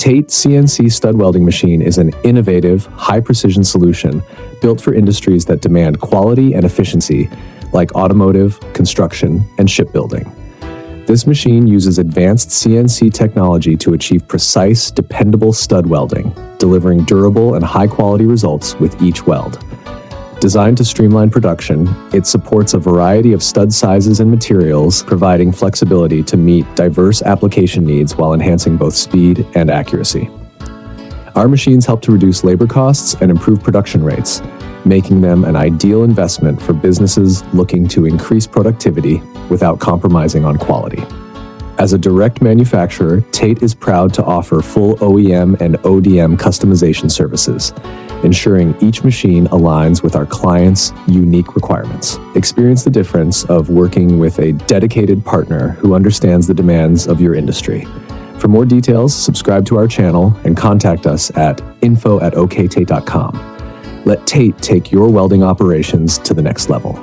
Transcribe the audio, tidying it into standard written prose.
TATE CNC stud welding machine is an innovative, high-precision solution built for industries that demand quality and efficiency, like automotive, construction, and shipbuilding. This machine uses advanced CNC technology to achieve precise, dependable stud welding, delivering durable and high-quality results with each weld. Designed to streamline production, it supports a variety of stud sizes and materials, providing flexibility to meet diverse application needs while enhancing both speed and accuracy. Our machines help to reduce labor costs and improve production rates, making them an ideal investment for businesses looking to increase productivity without compromising on quality. As a direct manufacturer, TATE is proud to offer full OEM and ODM customization services, ensuring each machine aligns with our clients' unique requirements. Experience the difference of working with a dedicated partner who understands the demands of your industry. For more details, subscribe to our channel and contact us at info@oktate.com. Let TATE take your welding operations to the next level.